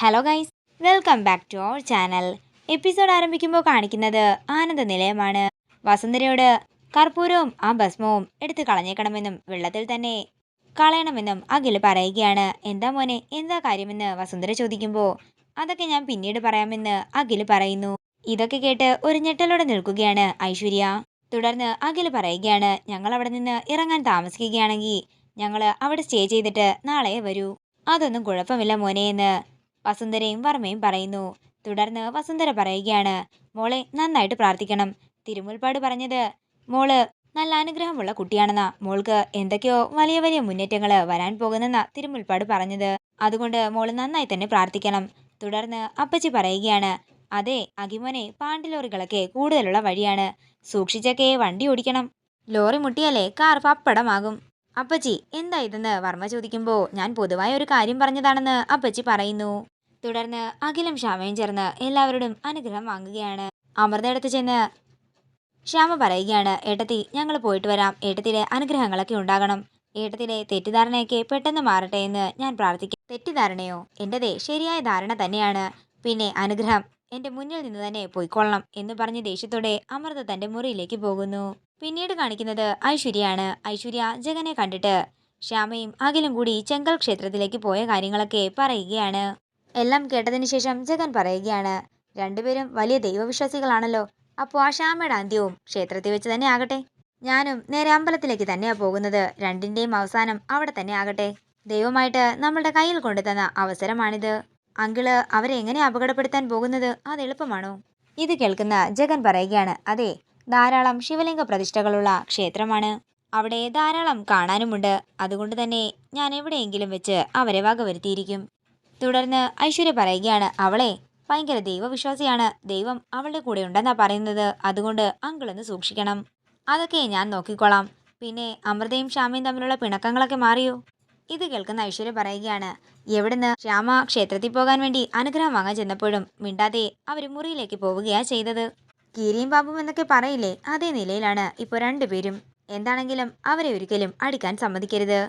Hello guys, welcome back to our channel. Episode ആരംഭിക്കുമ്പോൾ കാണിക്കുന്നത് ആനന്ദ നിലയമാണ്. വസുന്ധരയോട് കർപ്പൂരവും ആ ഭസ്മവും എടുത്ത് കളഞ്ഞേക്കണമെന്നും വെള്ളത്തിൽ തന്നെ കളയണമെന്നും അഖിൽ പറയുകയാണ്. എന്താ മോനെ, എന്താ കാര്യമെന്ന് വസുന്ധര ചോദിക്കുമ്പോൾ അതൊക്കെ ഞാൻ പിന്നീട് പറയാമെന്ന് അഖിൽ പറയുന്നു. ഇതൊക്കെ കേട്ട് ഒരു ഞെട്ടലോടെ നിൽക്കുകയാണ് ഐശ്വര്യ. തുടർന്ന് അഖിൽ പറയുകയാണ്, ഞങ്ങൾ അവിടെ നിന്ന് ഇറങ്ങാൻ താമസിക്കുകയാണെങ്കിൽ ഞങ്ങൾ അവിടെ സ്റ്റേ ചെയ്തിട്ട് നാളെ വരൂ. അതൊന്നും കുഴപ്പമില്ല മോനെ എന്ന് വസുന്ധരയും വർമ്മയും പറയുന്നു. തുടർന്ന് വസുന്ധര പറയുകയാണ്, മോളെ നന്നായിട്ട് പ്രാർത്ഥിക്കണം. തിരുമുൽപ്പാട് പറഞ്ഞത് മോള് നല്ല അനുഗ്രഹമുള്ള കുട്ടിയാണെന്നാ. മോൾക്ക് എന്തൊക്കെയോ വലിയ വലിയ മുന്നേറ്റങ്ങൾ വരാൻ പോകുന്നെന്നാ തിരുമുൽപ്പാട് പറഞ്ഞത്. അതുകൊണ്ട് മോള് നന്നായി തന്നെ പ്രാർത്ഥിക്കണം. തുടർന്ന് അപ്പച്ചി പറയുകയാണ്, അതെ അകിമോനെ, പാണ്ടിലോറികളൊക്കെ കൂടുതലുള്ള വഴിയാണ്. സൂക്ഷിച്ചൊക്കെ വണ്ടി ഓടിക്കണം. ലോറി മുട്ടിയാലേ കാർ പപ്പടമാകും. അപ്പച്ചി എന്താ ഇതെന്ന് വർമ്മ ചോദിക്കുമ്പോൾ ഞാൻ പൊതുവായ ഒരു കാര്യം പറഞ്ഞതാണെന്ന് അപ്പച്ചി പറയുന്നു. തുടർന്ന് അഖിലും ശ്യാമയും ചേർന്ന് എല്ലാവരോടും അനുഗ്രഹം വാങ്ങുകയാണ്. അമൃത അടുത്ത് ചെന്ന് ശ്യാമ പറയുകയാണ്, ഏട്ടത്തി ഞങ്ങൾ പോയിട്ട് വരാം. ഏട്ടത്തിലെ അനുഗ്രഹങ്ങളൊക്കെ ഉണ്ടാകണം. ഏട്ടത്തിലെ തെറ്റിദ്ധാരണയൊക്കെ പെട്ടെന്ന് മാറട്ടെ എന്ന് ഞാൻ പ്രാർത്ഥിക്കാം. തെറ്റിദ്ധാരണയോ? എന്റേതേ ശരിയായ ധാരണ തന്നെയാണ്. പിന്നെ അനുഗ്രഹം എന്റെ മുന്നിൽ നിന്ന് തന്നെ പോയിക്കൊള്ളണം എന്ന് പറഞ്ഞ് ദേഷ്യത്തോടെ അമൃത തന്റെ മുറിയിലേക്ക് പോകുന്നു. പിന്നീട് കാണിക്കുന്നത് ഐശ്വര്യയാണ്. ഐശ്വര്യ ജഗനെ കണ്ടിട്ട് ശ്യാമയും അഖിലും കൂടി ചെങ്കൽ ക്ഷേത്രത്തിലേക്ക് പോയ കാര്യങ്ങളൊക്കെ പറയുകയാണ്. എല്ലാം കേട്ടതിന് ശേഷം ജഗൻ പറയുകയാണ്, രണ്ടുപേരും വലിയ ദൈവവിശ്വാസികളാണല്ലോ. അപ്പോൾ ആ ശ്യാമയുടെ അന്ത്യവും ക്ഷേത്രത്തിൽ വെച്ച് തന്നെ ആകട്ടെ. ഞാനും നേരെ അമ്പലത്തിലേക്ക് തന്നെയാ പോകുന്നത്. രണ്ടിന്റെയും അവസാനം അവിടെ തന്നെ ആകട്ടെ. ദൈവമായിട്ട് നമ്മളുടെ കയ്യിൽ കൊണ്ടുതന്ന അവസരമാണിത്. അങ്കിള് അവരെ എങ്ങനെ അപകടപ്പെടുത്താൻ പോകുന്നത്? അത് എളുപ്പമാണോ? ഇത് കേൾക്കുന്ന ജഗൻ പറയുകയാണ്, അതെ, ധാരാളം ശിവലിംഗ പ്രതിഷ്ഠകളുള്ള ക്ഷേത്രമാണ്. അവിടെ ധാരാളം കാണാനുമുണ്ട്. അതുകൊണ്ട് തന്നെ ഞാൻ എവിടെയെങ്കിലും വെച്ച് അവരെ വകവരുത്തിയിരിക്കും. തുടർന്ന് ഐശ്വര്യ പറയുകയാണ്, അവളെ ഭയങ്കര ദൈവവിശ്വാസിയാണ്. ദൈവം അവളുടെ കൂടെ ഉണ്ടെന്നാ പറയുന്നത്. അതുകൊണ്ട് അങ്കിളൊന്ന് സൂക്ഷിക്കണം. അതൊക്കെ ഞാൻ നോക്കിക്കോളാം. പിന്നെ അമൃതയും ശ്യാമയും തമ്മിലുള്ള പിണക്കങ്ങളൊക്കെ മാറിയോ? ഇത് കേൾക്കുന്ന ഐശ്വര്യ പറയുകയാണ്, എവിടുന്ന്? ശ്യാമ ക്ഷേത്രത്തിൽ പോകാൻ വേണ്ടി അനുഗ്രഹം വാങ്ങാൻ ചെന്നപ്പോഴും മിണ്ടാതെ അവർ മുറിയിലേക്ക് പോവുകയാ ചെയ്തത്. കീരിയും പാമ്പും എന്നൊക്കെ പറയില്ലേ, അതേ നിലയിലാണ് ഇപ്പോൾ രണ്ടുപേരും. എന്താണെങ്കിലും അവരെ ഒരിക്കലും അടിക്കാൻ സമ്മതിക്കരുത്.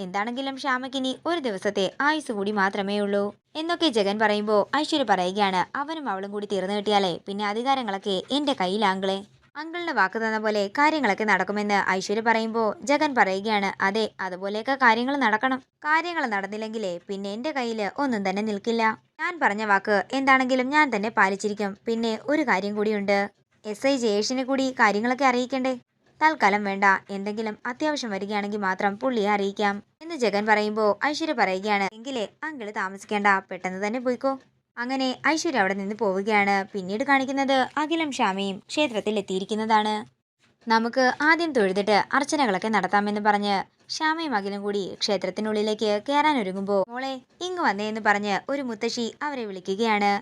എന്താണെങ്കിലും ശ്യാമയ്ക്കിനി ഒരു ദിവസത്തെ ആയുസ് കൂടി മാത്രമേ ഉള്ളൂ എന്നൊക്കെ ജഗൻ പറയുമ്പോൾ ഐശ്വര്യ പറയുകയാണ്, അവനും അവളും കൂടി തീർന്നു കിട്ടിയാലേ പിന്നെ അധികാരങ്ങളൊക്കെ എന്റെ കയ്യിലാങ്കിളെ. അങ്കിളിന് വാക്ക് തന്ന പോലെ കാര്യങ്ങളൊക്കെ നടക്കുമെന്ന് ഐശ്വര്യ പറയുമ്പോൾ ജഗൻ പറയുകയാണ്, അതെ, അതുപോലെയൊക്കെ കാര്യങ്ങൾ നടക്കണം. കാര്യങ്ങൾ നടന്നില്ലെങ്കിലേ പിന്നെ എന്റെ കയ്യിൽ ഒന്നും തന്നെ നിൽക്കില്ല. ഞാൻ പറഞ്ഞ വാക്ക് എന്താണെങ്കിലും ഞാൻ തന്നെ പാലിച്ചിരിക്കും. പിന്നെ ഒരു കാര്യം കൂടിയുണ്ട്, SI ജയേഷിനെ കൂടി കാര്യങ്ങളൊക്കെ അറിയിക്കണ്ടേ? തൽക്കാലം വേണ്ട, എന്തെങ്കിലും അത്യാവശ്യം വരികയാണെങ്കിൽ മാത്രം പുള്ളിയെ അറിയിക്കാം എന്ന് ജഗൻ പറയുമ്പോൾ ഐശ്വര്യ പറയുകയാണ്, എങ്കിലേ അങ്കിള് താമസിക്കേണ്ട, പെട്ടെന്ന് തന്നെ പോയിക്കോ. അങ്ങനെ ഐശ്വര്യ അവിടെ നിന്ന് പോവുകയാണ്. പിന്നീട് കാണിക്കുന്നത് അഖിലും ശ്യാമയും ക്ഷേത്രത്തിൽ എത്തിയിരിക്കുന്നതാണ്. നമുക്ക് ആദ്യം തൊഴുതിട്ട് അർച്ചനകളൊക്കെ നടത്താമെന്ന് പറഞ്ഞ് ശ്യാമയും അഖിലും കൂടി ക്ഷേത്രത്തിനുള്ളിലേക്ക് കയറാൻ ഒരുങ്ങുമ്പോൾ മോളെ ഇങ്ങ് വന്നേ എന്ന് പറഞ്ഞ് ഒരു മുത്തശ്ശി അവരെ വിളിക്കുകയാണ്.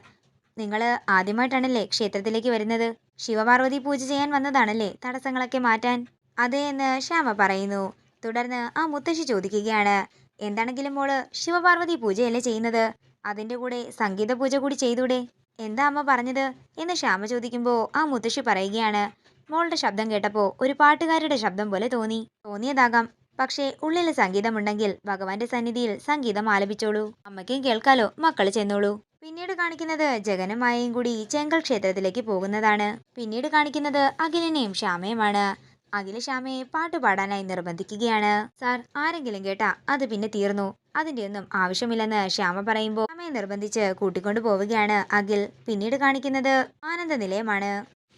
നിങ്ങള് ആദ്യമായിട്ടാണല്ലേ ക്ഷേത്രത്തിലേക്ക് വരുന്നത്? ശിവപാർവതി പൂജ ചെയ്യാൻ വന്നതാണല്ലേ തടസ്സങ്ങളൊക്കെ മാറ്റാൻ? അതെ എന്ന് ശ്യാമ പറയുന്നു. തുടർന്ന് ആ മുത്തശ്ശി ചോദിക്കുകയാണ്, എന്താണെങ്കിലും മോള് ശിവപാർവതി പൂജയല്ലേ ചെയ്യുന്നത്? അതിന്റെ കൂടെ സംഗീത പൂജ കൂടി ചെയ്തൂടെ? എന്താ അമ്മ പറഞ്ഞത് എന്ന് ശ്യാമ ചോദിക്കുമ്പോൾ ആ മുത്തശ്ശി പറയുകയാണ്, മോളുടെ ശബ്ദം കേട്ടപ്പോൾ ഒരു പാട്ടുകാരുടെ ശബ്ദം പോലെ തോന്നിയതാകാം. പക്ഷേ ഉള്ളിൽ സംഗീതമുണ്ടെങ്കിൽ ഭഗവാന്റെ സന്നിധിയിൽ സംഗീതം ആലപിച്ചോളൂ. അമ്മയ്ക്കും കേൾക്കാലോ, മക്കള് ചെന്നോളൂ. പിന്നീട് കാണിക്കുന്നത് ജഗനും മായയും കൂടി ചെങ്കൽ ക്ഷേത്രത്തിലേക്ക് പോകുന്നതാണ്. പിന്നീട് കാണിക്കുന്നത് അഖിലിനെയും ശ്യാമയുമാണ്. അഖില് ശ്യാമയെ പാട്ടുപാടാനായി നിർബന്ധിക്കുകയാണ്. സാർ, ആരെങ്കിലും കേട്ടാ അത് പിന്നെ തീർന്നു. അതിന്റെ ഒന്നും ആവശ്യമില്ലെന്ന് ശ്യാമ പറയുമ്പോൾ ശ്യാമയെ നിർബന്ധിച്ച് കൂട്ടിക്കൊണ്ടു പോവുകയാണ് അഖിൽ. പിന്നീട് കാണിക്കുന്നത് ആനന്ദ നിലയമാണ്.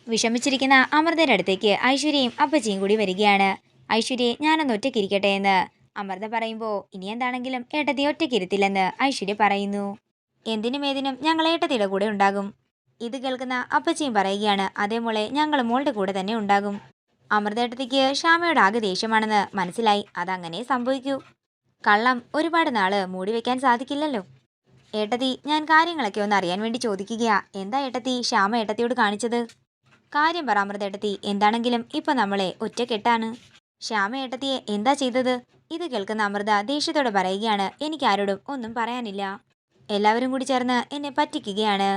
വിഷമിച്ചിരിക്കുന്ന അമൃതയുടെ അടുത്തേക്ക് ഐശ്വര്യയും അപ്പച്ചിയും കൂടി വരികയാണ്. ഐശ്വര്യെ ഞാനൊന്ന് ഒറ്റയ്ക്കിരിക്കട്ടെ എന്ന് അമൃത പറയുമ്പോൾ ഇനി എന്താണെങ്കിലും ഏട്ടത്തി ഒറ്റയ്ക്കിരുത്തില്ലെന്ന് ഐശ്വര്യ പറയുന്നു. എന്തിനും ഏതിനും ഞങ്ങൾ ഏട്ടത്തിയുടെ കൂടെ ഉണ്ടാകും. ഇത് കേൾക്കുന്ന അപ്പച്ചിയും പറയുകയാണ്, അതേ മോളെ, ഞങ്ങൾ മോളുടെ കൂടെ തന്നെ ഉണ്ടാകും. അമൃതേട്ടത്തിക്ക് ശ്യാമയോട് ആകെ ദേഷ്യമാണെന്ന് മനസ്സിലായി. അതങ്ങനെ സംഭവിക്കൂ. കള്ളം ഒരുപാട് നാള് മൂടി വെക്കാൻ സാധിക്കില്ലല്ലോ. ഏട്ടത്തി, ഞാൻ കാര്യങ്ങളൊക്കെ ഒന്ന് അറിയാൻ വേണ്ടി ചോദിക്കുകയാ. എന്താ ഏട്ടത്തി ശ്യാമ ഏട്ടത്തിയോട് കാണിച്ചത്? കാര്യം പറ അമൃതേട്ടത്തി. എന്താണെങ്കിലും ഇപ്പൊ നമ്മളെ ഒറ്റക്കെട്ടാണ്. ശ്യാമ ഏട്ടത്തിയെ എന്താ ചെയ്തത്? ഇത് കേൾക്കുന്ന അമൃത ദേഷ്യത്തോടെ പറയുകയാണ്, എനിക്ക് ആരോടും ഒന്നും പറയാനില്ല. എല്ലാവരും കൂടി ചേർന്ന് എന്നെ പറ്റിക്കുകയാണ്.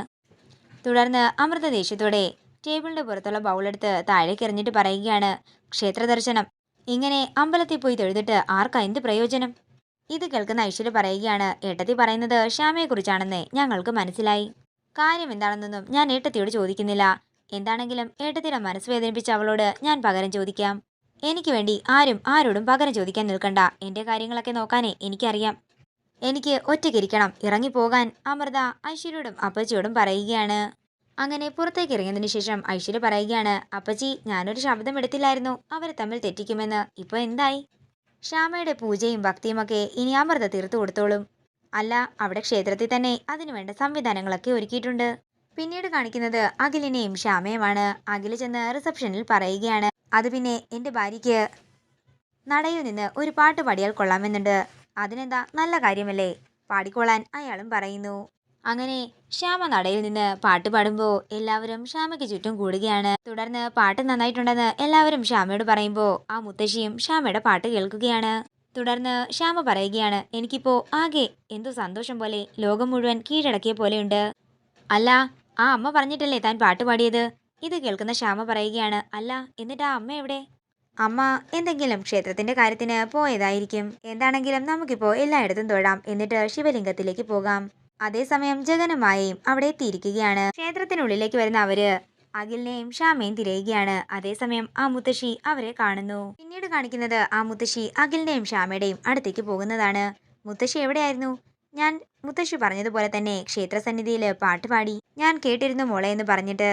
തുടർന്ന് അമൃത ദേഷ്യത്തോടെ ടേബിളിന്റെ പുറത്തുള്ള ബൗളെടുത്ത് താഴേക്ക് എറിഞ്ഞിട്ട് പറയുകയാണ്, ക്ഷേത്ര ദർശനം ഇങ്ങനെ അമ്പലത്തിൽ പോയി തൊഴുതിട്ട് ആർക്കാ എന്ത് പ്രയോജനം? ഇത് കേൾക്കുന്ന ഐശ്വര്യ പറയുകയാണ്, ഏട്ടത്തി പറയുന്നത് ശ്യാമയെക്കുറിച്ചാണെന്ന് ഞങ്ങൾക്ക് മനസ്സിലായി. കാര്യം എന്താണെന്നൊന്നും ഞാൻ ഏട്ടത്തിയോട് ചോദിക്കുന്നില്ല. എന്താണെങ്കിലും ഏട്ടത്തിയുടെ മനസ്സ് വേദനിപ്പിച്ച അവളോട് ഞാൻ പകരം ചോദിക്കാം. എനിക്ക് വേണ്ടി ആരും ആരോടും പകരം ചോദിക്കാൻ നിൽക്കണ്ട. എൻ്റെ കാര്യങ്ങളൊക്കെ നോക്കാനേ എനിക്കറിയാം. എനിക്ക് ഒറ്റയ്ക്കിരിക്കണം, ഇറങ്ങിപ്പോകാൻ അമൃത ഐശ്വര്യയോടും അപ്പച്ചിയോടും പറയുകയാണ്. അങ്ങനെ പുറത്തേക്ക് ഇറങ്ങിയതിനു ശേഷം ഐശ്വര്യ പറയുകയാണ്, അപ്പച്ചി ഞാനൊരു ശബ്ദം എടുത്തില്ലായിരുന്നു അവരെ തമ്മിൽ തെറ്റിക്കുമെന്ന്. ഇപ്പോൾ എന്തായി? ശ്യാമയുടെ പൂജയും ഭക്തിയുമൊക്കെ ഇനി അമൃത തീർത്തു കൊടുത്തോളും. അല്ല, അവിടെ ക്ഷേത്രത്തിൽ തന്നെ അതിനുവേണ്ട സംവിധാനങ്ങളൊക്കെ ഒരുക്കിയിട്ടുണ്ട്. പിന്നീട് കാണിക്കുന്നത് അഖിലിനെയും ശ്യാമയുമാണ്. അഖില് ചെന്ന് റിസപ്ഷനിൽ പറയുകയാണ്, അത് പിന്നെ എൻ്റെ ഭാര്യയ്ക്ക് നടയിൽ നിന്ന് ഒരു പാട്ട് പാടിയാൽ കൊള്ളാമെന്നുണ്ട്. അതിനെന്താ, നല്ല കാര്യമല്ലേ, പാടിക്കൊള്ളാൻ അയാളും പറയുന്നു. അങ്ങനെ ശ്യാമ നടയിൽ നിന്ന് പാട്ട് പാടുമ്പോൾ എല്ലാവരും ശ്യാമയ്ക്ക് ചുറ്റും കൂടുകയാണ്. തുടർന്ന് പാട്ട് നന്നായിട്ടുണ്ടെന്ന് എല്ലാവരും ശ്യാമയോട് പറയുമ്പോൾ ആ മുത്തശ്ശിയും ശ്യാമയുടെ പാട്ട് കേൾക്കുകയാണ്. തുടർന്ന് ശ്യാമ പറയുകയാണ്, എനിക്കിപ്പോ ആകെ എന്തോ സന്തോഷം പോലെ, ലോകം മുഴുവൻ കീഴടക്കിയ പോലെയുണ്ട്. അല്ല, ആ അമ്മ പറഞ്ഞിട്ടല്ലേ താൻ പാട്ട് പാടിയത്? ഇത് കേൾക്കുന്ന ശ്യാമ പറയുകയാണ്, അല്ല എന്നിട്ട് ആ അമ്മ എവിടെ? അമ്മ എന്തെങ്കിലും ക്ഷേത്രത്തിന്റെ കാര്യത്തിന് പോയതായിരിക്കും. എന്താണെങ്കിലും നമുക്കിപ്പോ എല്ലായിടത്തും തൊഴാം, എന്നിട്ട് ശിവലിംഗത്തിലേക്ക് പോകാം. അതേസമയം ജഗനും മായയും അവിടെ എത്തിയിരിക്കുകയാണ്. ക്ഷേത്രത്തിനുള്ളിലേക്ക് വരുന്ന അവര് അഖിലിനെയും ശ്യാമയും തിരയുകയാണ്. അതേസമയം ആ മുത്തശ്ശി അവരെ കാണുന്നു. പിന്നീട് കാണിക്കുന്നത് ആ മുത്തശ്ശി അഖിലിന്റെയും ശ്യാമയുടെയും അടുത്തേക്ക് പോകുന്നതാണ്. മുത്തശ്ശി എവിടെയായിരുന്നു? ഞാൻ മുത്തശ്ശി പറഞ്ഞതുപോലെ തന്നെ ക്ഷേത്രസന്നിധിയിൽ പാട്ടുപാടി ഞാൻ കേട്ടിരുന്നു മോളെ എന്ന് പറഞ്ഞിട്ട്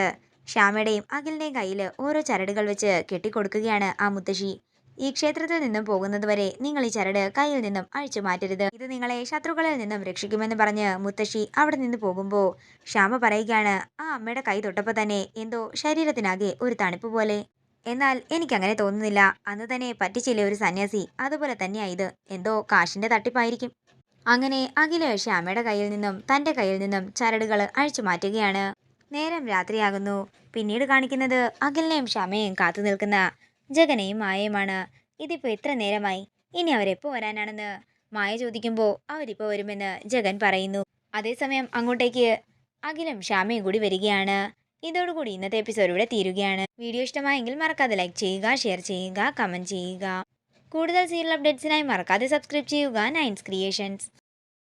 ശ്യാമയുടെയും അഖിലിന്റെയും കയ്യിൽ ഓരോ ചരടുകൾ വെച്ച് കെട്ടിക്കൊടുക്കുകയാണ് ആ മുത്തശ്ശി. ഈ ക്ഷേത്രത്തിൽ നിന്നും പോകുന്നതുവരെ നിങ്ങൾ ഈ ചരട് കയ്യിൽ നിന്നും അഴിച്ചു മാറ്റരുത്. ഇത് നിങ്ങളെ ശത്രുക്കളിൽ നിന്നും രക്ഷിക്കുമെന്ന് പറഞ്ഞ് മുത്തശ്ശി അവിടെ നിന്ന് പോകുമ്പോൾ ശ്യാമ പറയുകയാണ്, ആ അമ്മയുടെ കൈ തൊട്ടപ്പോൾ തന്നെ എന്തോ ശരീരത്തിനാകെ ഒരു തണുപ്പ് പോലെ. എന്നാൽ എനിക്കങ്ങനെ തോന്നുന്നില്ല. അന്ന് തന്നെ പറ്റിച്ചില്ലേ ഒരു സന്യാസി, അതുപോലെ തന്നെയാ ഇത്. എന്തോ കാശിന്റെ തട്ടിപ്പായിരിക്കും. അങ്ങനെ അഖില് ശ്യാമയുടെ കയ്യിൽ നിന്നും തന്റെ കയ്യിൽ നിന്നും ചരടുകൾ അഴിച്ചു മാറ്റുകയാണ്. നേരം രാത്രിയാകുന്നു. പിന്നീട് കാണിക്കുന്നത് അഖിലിനെയും ശ്യാമയെയും കാത്തു നിൽക്കുന്ന ജഗനെയും മായയുമാണ്. ഇതിപ്പോ എത്ര നേരമായി, ഇനി അവരെപ്പോ വരാനാണെന്ന് മായ ചോദിക്കുമ്പോൾ അവരിപ്പോ വരുമെന്ന് ജഗൻ പറയുന്നു. അതേസമയം അങ്ങോട്ടേക്ക് അഖിലും ശ്യാമയും കൂടി വരികയാണ്. ഇതോടുകൂടി ഇന്നത്തെ എപ്പിസോഡ് ഇവിടെ തീരുകയാണ്. വീഡിയോ ഇഷ്ടമായെങ്കിൽ മറക്കാതെ ലൈക്ക് ചെയ്യുക, ഷെയർ ചെയ്യുക, കമന്റ് ചെയ്യുക. കൂടുതൽ സീരിയൽ അപ്ഡേറ്റ്സിനായി മറക്കാതെ സബ്സ്ക്രൈബ് ചെയ്യുക നയൻസ് ക്രിയേഷൻസ്.